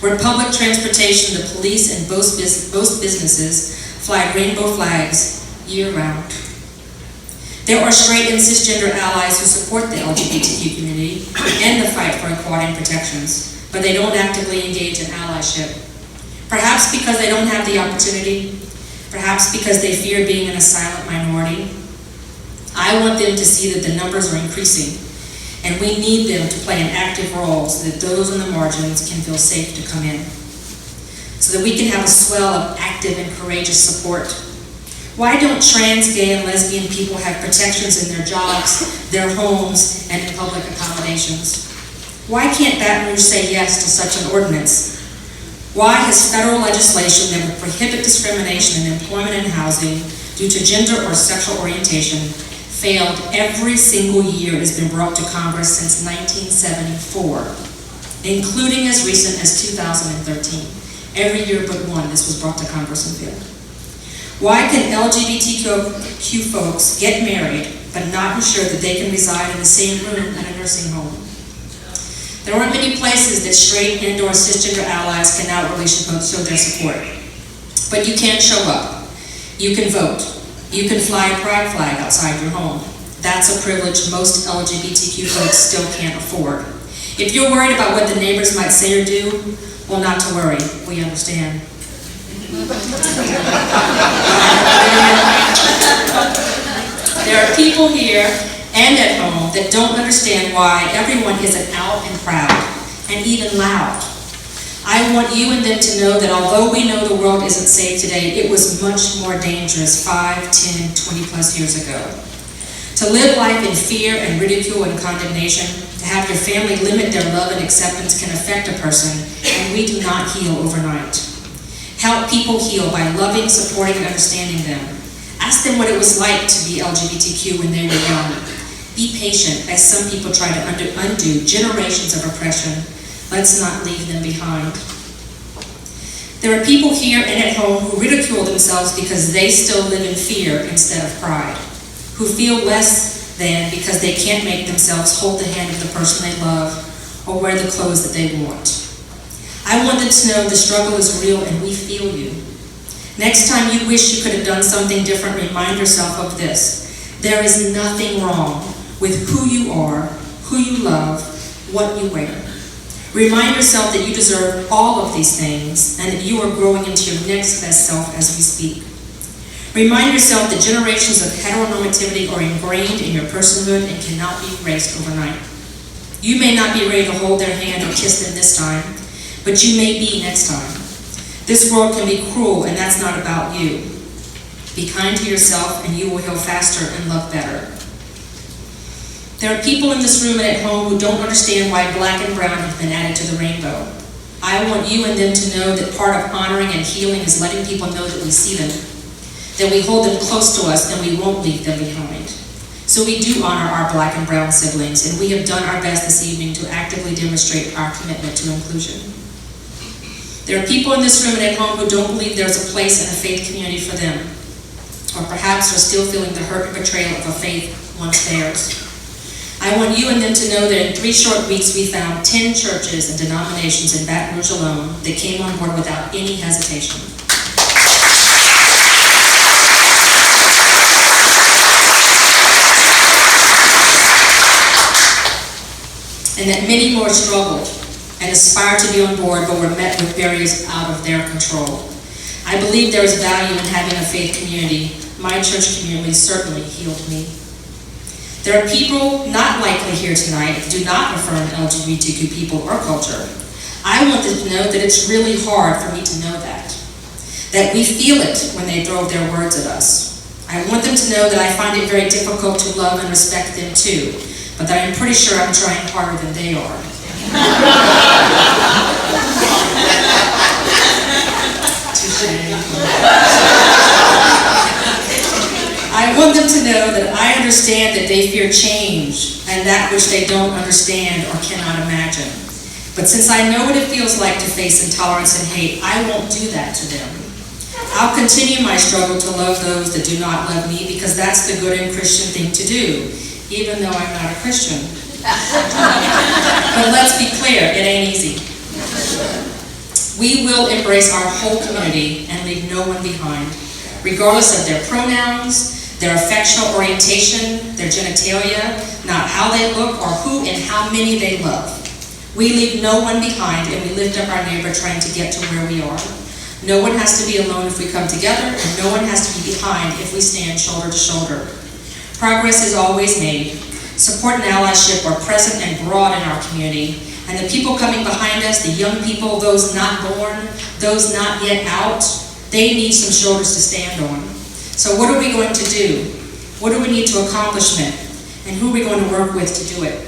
where public transportation, the police, and most businesses fly rainbow flags year-round. There are straight and cisgender allies who support the LGBTQ community and the fight for equality and protections, but they don't actively engage in allyship. Perhaps because they don't have the opportunity, perhaps because they fear being in a silent minority. I want them to see that the numbers are increasing, and we need them to play an active role so that those on the margins can feel safe to come in, so that we can have a swell of active and courageous support. Why don't trans, gay, and lesbian people have protections in their jobs, their homes, and in public accommodations? Why can't Baton Rouge say yes to such an ordinance? Why has federal legislation that would prohibit discrimination in employment and housing due to gender or sexual orientation failed every single year it has been brought to Congress since 1974, including as recent as 2013. Every year but one, this was brought to Congress and failed. Why can LGBTQ folks get married but not ensure that they can reside in the same room at a nursing home? There aren't many places that straight and/or cisgender allies can outwardly show their support. But you can show up. You can vote. You can fly a pride flag outside your home. That's a privilege most LGBTQ folks still can't afford. If you're worried about what the neighbors might say or do, well, not to worry. We understand. There are people here and at home that don't understand why everyone isn't out and proud and even loud. I want you and them to know that although we know the world isn't safe today, it was much more dangerous 5, 10, 20 plus years ago. To live life in fear and ridicule and condemnation, to have your family limit their love and acceptance can affect a person, and we do not heal overnight. Help people heal by loving, supporting, and understanding them. Ask them what it was like to be LGBTQ when they were young. Be patient as some people try to undo generations of oppression. Let's not leave them behind. There are people here and at home who ridicule themselves because they still live in fear instead of pride, who feel less than because they can't make themselves hold the hand of the person they love or wear the clothes that they want. I want them to know the struggle is real and we feel you. Next time you wish you could have done something different, remind yourself of this. There is nothing wrong with who you are, who you love, what you wear. Remind yourself that you deserve all of these things and that you are growing into your next best self as we speak. Remind yourself that generations of heteronormativity are ingrained in your personhood and cannot be erased overnight. You may not be ready to hold their hand or kiss them this time, but you may be next time. This world can be cruel, and that's not about you. Be kind to yourself, and you will heal faster and love better. There are people in this room and at home who don't understand why black and brown have been added to the rainbow. I want you and them to know that part of honoring and healing is letting people know that we see them, that we hold them close to us, and we won't leave them behind. So we do honor our black and brown siblings, and we have done our best this evening to actively demonstrate our commitment to inclusion. There are people in this room and at home who don't believe there's a place in a faith community for them, or perhaps are still feeling the hurt and betrayal of a faith once theirs. I want you and them to know that in 3 short weeks we found 10 churches and denominations in Baton Rouge alone that came on board without any hesitation. And that many more struggled and aspired to be on board but were met with barriers out of their control. I believe there is value in having a faith community. My church community certainly healed me. There are people not likely here tonight that do not affirm LGBTQ people or culture. I want them to know that it's really hard for me to know that we feel it when they throw their words at us. I want them to know that I find it very difficult to love and respect them too, but that I'm pretty sure I'm trying harder than they are. I want them to know that I understand that they fear change and that which they don't understand or cannot imagine. But since I know what it feels like to face intolerance and hate, I won't do that to them. I'll continue my struggle to love those that do not love me, because that's the good and Christian thing to do, even though I'm not a Christian. But let's be clear, it ain't easy. We will embrace our whole community and leave no one behind, regardless of their pronouns, their affectional orientation, their genitalia, not how they look or who and how many they love. We leave no one behind, and we lift up our neighbor trying to get to where we are. No one has to be alone if we come together, and no one has to be behind if we stand shoulder to shoulder. Progress is always made. Support and allyship are present and broad in our community, and the people coming behind us, the young people, those not born, those not yet out, they need some shoulders to stand on. So what are we going to do? What do we need to accomplish, and who are we going to work with to do it?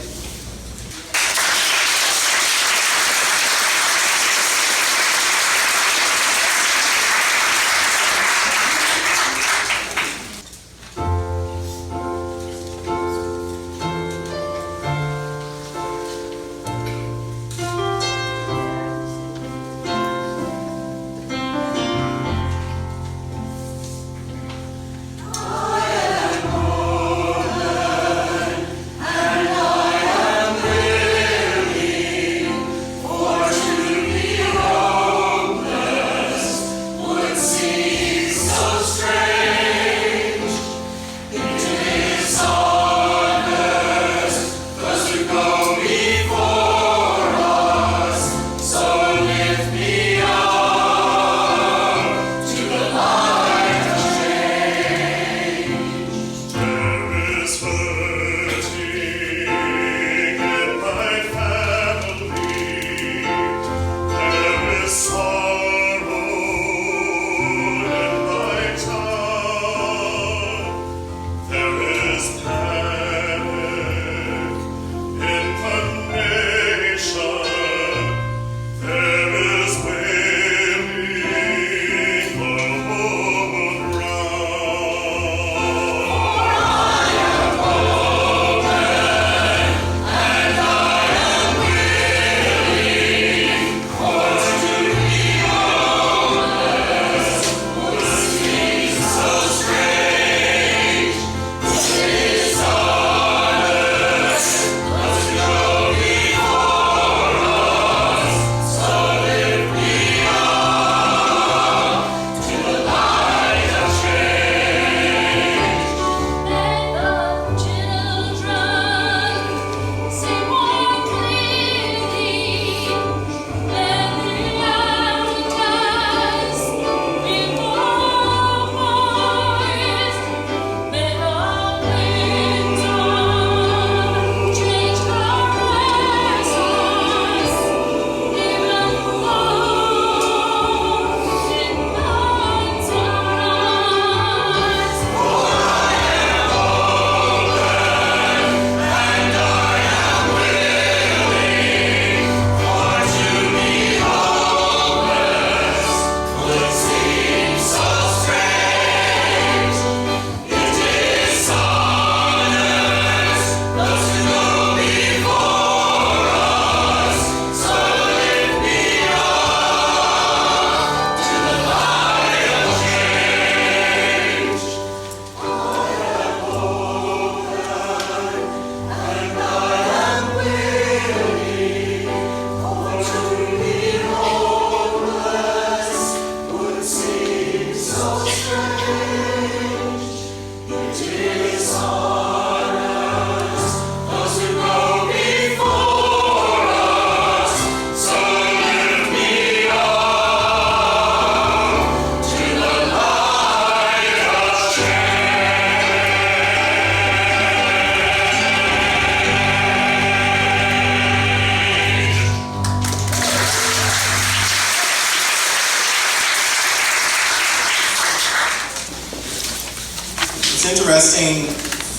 interesting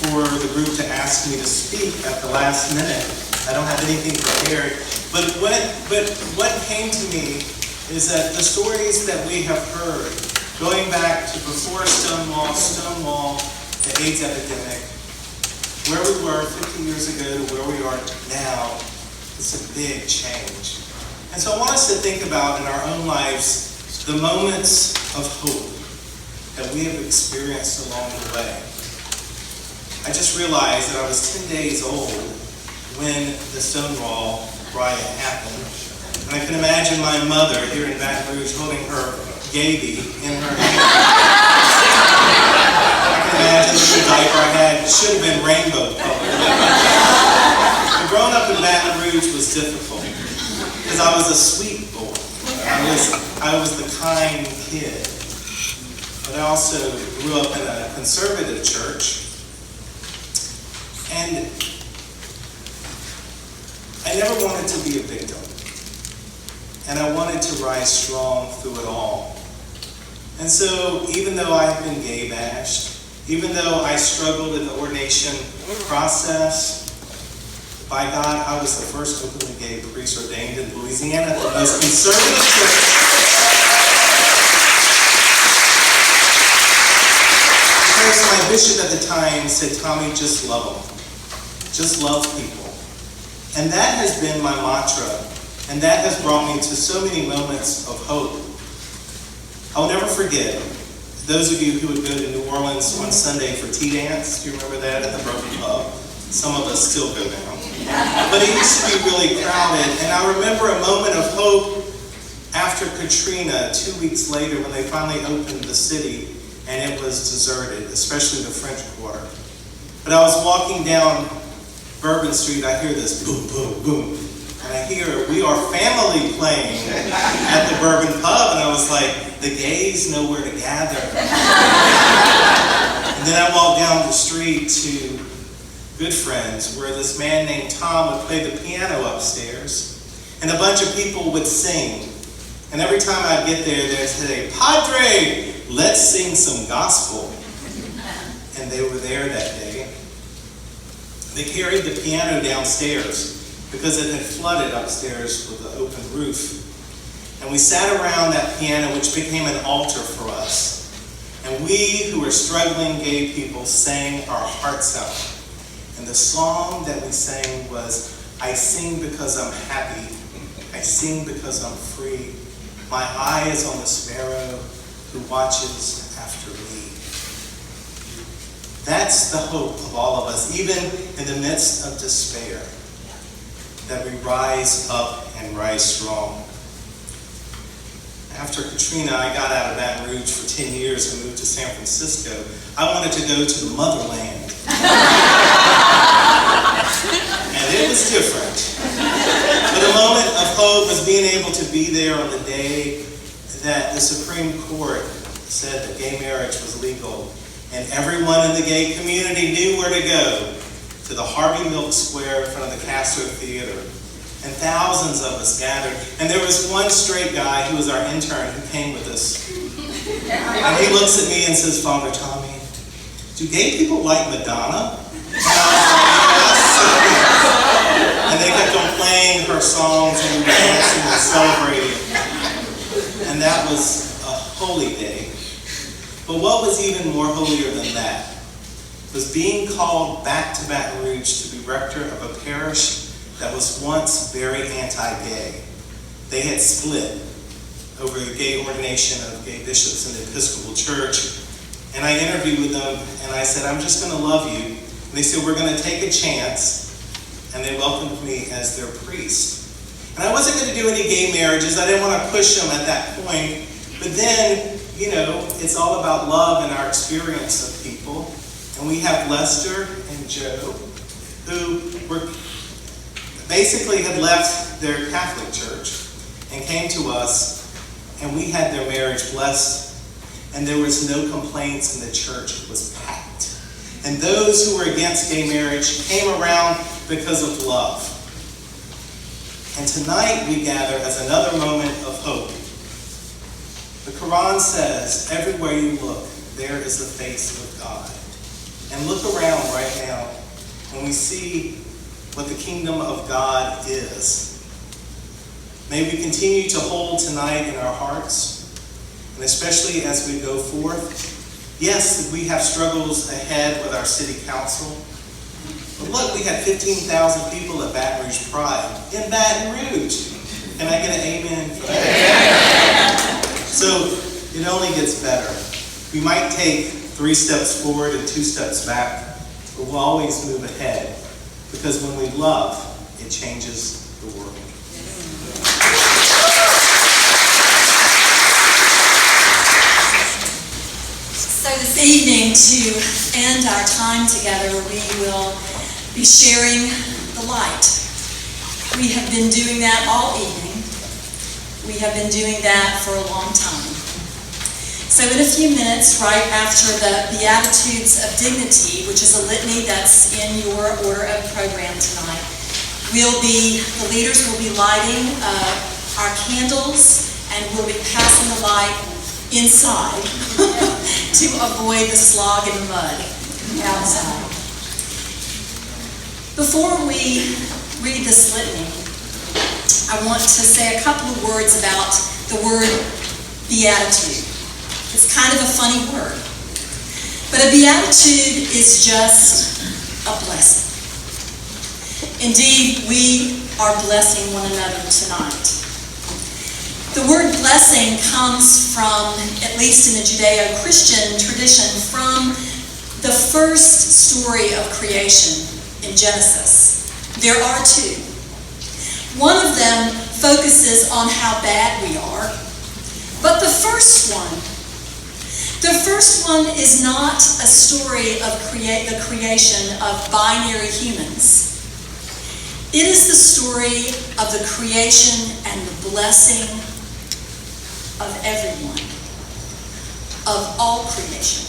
for the group to ask me to speak at the last minute. I don't have anything prepared. But what came to me is that the stories that we have heard, going back to before Stonewall, the AIDS epidemic, where we were 50 years ago to where we are now, it's a big change. And so I want us to think about in our own lives the moments of hope that we have experienced along the way. I just realized that I was 10 days old when the Stonewall riot happened. And I can imagine my mother here in Baton Rouge holding her baby in her hand. I can imagine the diaper I had should have been rainbow colored. But growing up in Baton Rouge was difficult because I was a sweet boy. I was the kind kid. But I also grew up in a conservative church. And I never wanted to be a victim. And I wanted to rise strong through it all. And so even though I have been gay bashed, even though I struggled in the ordination process, by God, I was the first openly gay priest ordained in Louisiana, the most conservative church. Because my bishop at the time said, Tommy, just love them. Just love people. And that has been my mantra. And that has brought me to so many moments of hope. I'll never forget, those of you who would go to New Orleans on Sunday for tea dance, do you remember that at the Broken Pub? Some of us still go now. But it used to be really crowded. And I remember a moment of hope after Katrina, 2 weeks later, when they finally opened the city and it was deserted, especially the French Quarter. But I was walking down Bourbon Street, I hear this boom, boom, boom. And I hear We Are Family playing at the Bourbon Pub. And I was like, the gays know where to gather. And then I walked down the street to Good Friends, where this man named Tom would play the piano upstairs. And a bunch of people would sing. And every time I'd get there, they'd say, Padre, let's sing some gospel. And they were there that day. They carried the piano downstairs because it had flooded upstairs with the open roof. And we sat around that piano, which became an altar for us. And we, who were struggling gay people, sang our hearts out. And the song that we sang was, I sing because I'm happy. I sing because I'm free. My eye is on the sparrow who watches after me. That's the hope of all of us, even in the midst of despair, that we rise up and rise strong. After Katrina, I got out of Baton Rouge for 10 years and moved to San Francisco. I wanted to go to the motherland. And it was different. But a moment of hope was being able to be there on the day that the Supreme Court said that gay marriage was legal. And everyone in the gay community knew where to go, to the Harvey Milk Square in front of the Castro Theater. And thousands of us gathered. And there was one straight guy who was our intern who came with us. And he looks at me and says, Father Tommy, do gay people like Madonna? And I was like, yes. And they kept on playing her songs and we were dancing and celebrating. And that was a holy day. But what was even more holier than that was being called back to Baton Rouge to be rector of a parish that was once very anti-gay. They had split over the gay ordination of gay bishops in the Episcopal Church. And I interviewed with them and I said, I'm just going to love you. And they said, we're going to take a chance. And they welcomed me as their priest. And I wasn't going to do any gay marriages. I didn't want to push them at that point. But then, you know, it's all about love and our experience of people. And we have Lester and Joe, who were basically had left their Catholic church and came to us, and we had their marriage blessed, and there was no complaints, and the church was packed. And those who were against gay marriage came around because of love. And tonight we gather as another moment of hope. The Quran says, everywhere you look, there is the face of God. And look around right now, when we see what the kingdom of God is. May we continue to hold tonight in our hearts, and especially as we go forth, Yes, we have struggles ahead with our city council. But look, we had 15,000 people at Baton Rouge Pride in Baton Rouge. Can I get an amen for that? So it only gets better. We might take 3 steps forward and 2 steps back, but we'll always move ahead. Because when we love, it changes the world. So this evening, to end our time together, we will be sharing the light. We have been doing that all evening. We have been doing that for a long time. So in a few minutes, right after the Beatitudes of Dignity, which is a litany that's in your order of program tonight, the leaders will be lighting our candles, and we'll be passing the light inside to avoid the slog and mud outside. Before we read this litany, I want to say a couple of words about the word beatitude. It's kind of a funny word, but a beatitude is just a blessing. Indeed, we are blessing one another tonight. The word blessing comes from, at least in the Judeo-Christian tradition, from the first story of creation in Genesis. There are 2. One of them focuses on how bad we are, but the first one is not a story of the creation of binary humans. It is the story of the creation and the blessing of everyone, of all creation.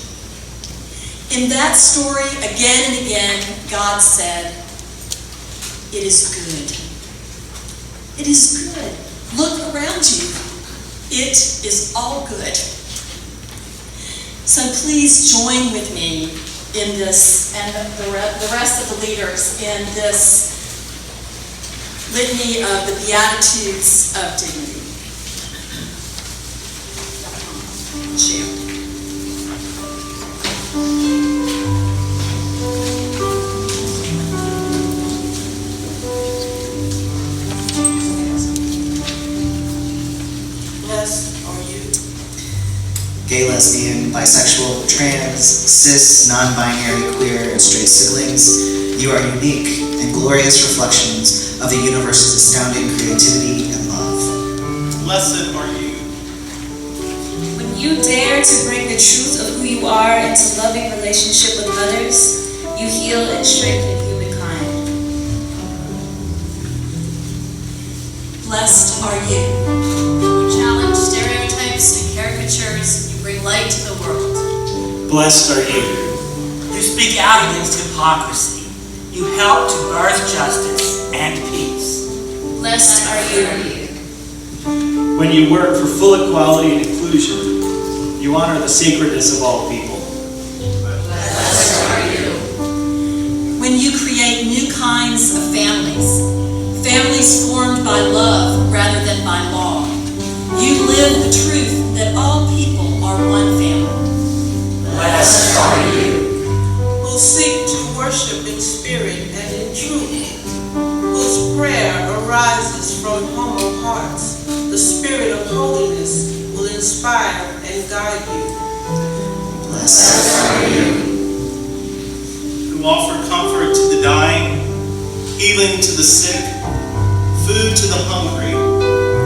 In that story, again and again, God said, "It is good. It is good. Look around you. It is all good." So please join with me in this, and the rest of the leaders, in this litany of the Beatitudes of Dignity. Share. Blessed are you. Gay, lesbian, bisexual, trans, cis, non-binary, queer, and straight siblings, you are unique and glorious reflections of the universe's astounding creativity and love. Blessed are you. When you dare to bring the truth of who you are into loving relationship with others, you heal and strengthen humankind. Blessed are you. You challenge stereotypes and caricatures. You bring light to the world. Blessed are you. You speak out against hypocrisy. You help to birth justice and peace. Blessed are you. When you work for full equality and inclusion, you honor the sacredness of all people. Blessed are you. When you create new kinds of families, families formed by love rather than by law, you live the truth that all people are one family. Blessed are you. Who seek to worship in spirit and in truth, whose prayer arises from humble hearts. The spirit of holiness will inspire and guide you. Blessed are you. Who offer comfort to the dying, healing to the sick, food to the hungry,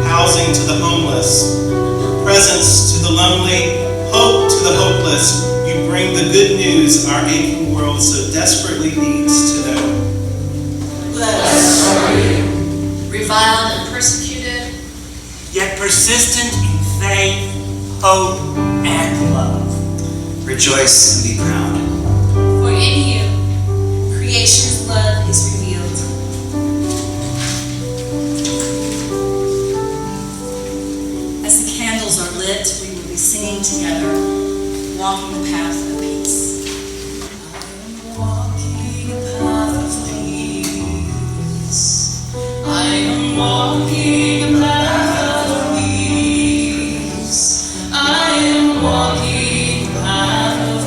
housing to the homeless, presence to the lonely, hope to the hopeless. You bring the good news our aching world so desperately needs to know. Blessed are you. Reviled and persecuted, Yet persistent in faith, hope, and love. Rejoice and be proud. For in you, creation's love is revealed. As the candles are lit, we will be singing together, Walking the Path of Peace. Walking the path of peace. I am walking the path of peace. I am walking the path of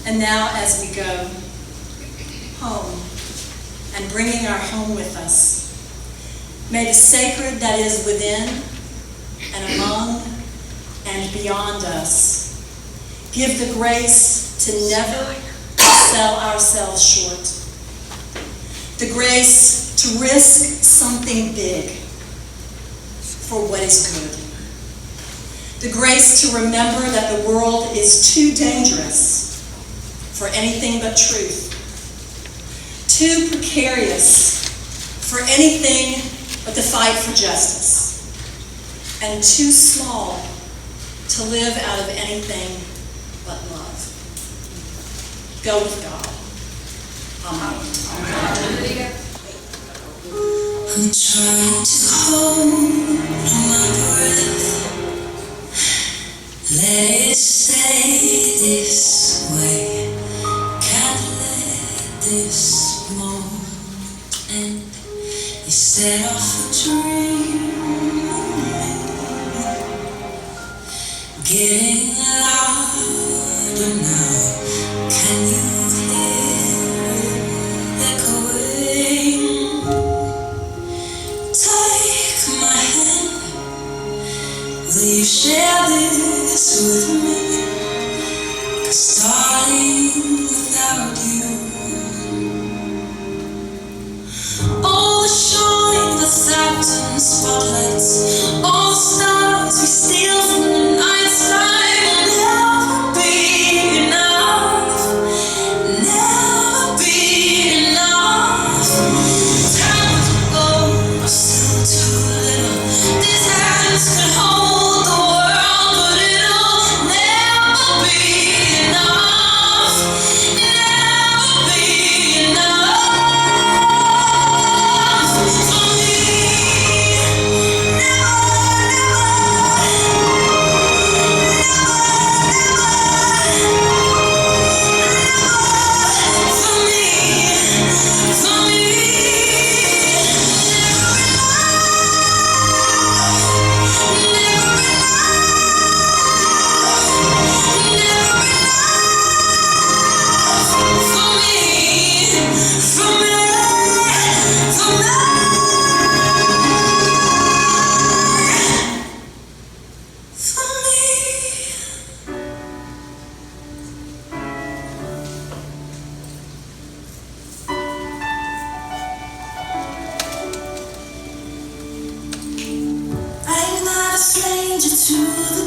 And now as we go home and bringing our home with us, may the sacred that is within and among and beyond us give the grace to never sell ourselves short, the grace to risk something big for what is good, the grace to remember that the world is too dangerous for anything but truth, too precarious for anything but the fight for justice, and too small to live out of anything but love. Go with God. Amen. I'm trying to hold my breath, let it stay this way. This moment instead of a dream, getting louder now. Can you hear it echoing? Take my hand, will you share this with me? 'Cause darling, without you, all the shine, the thousand spotlights, all the stars we steal from the night sky will never be enough, never be enough. Time to go, still too little. These hands could hold the world, but it'll never be enough, never be enough. I'm not a stranger to the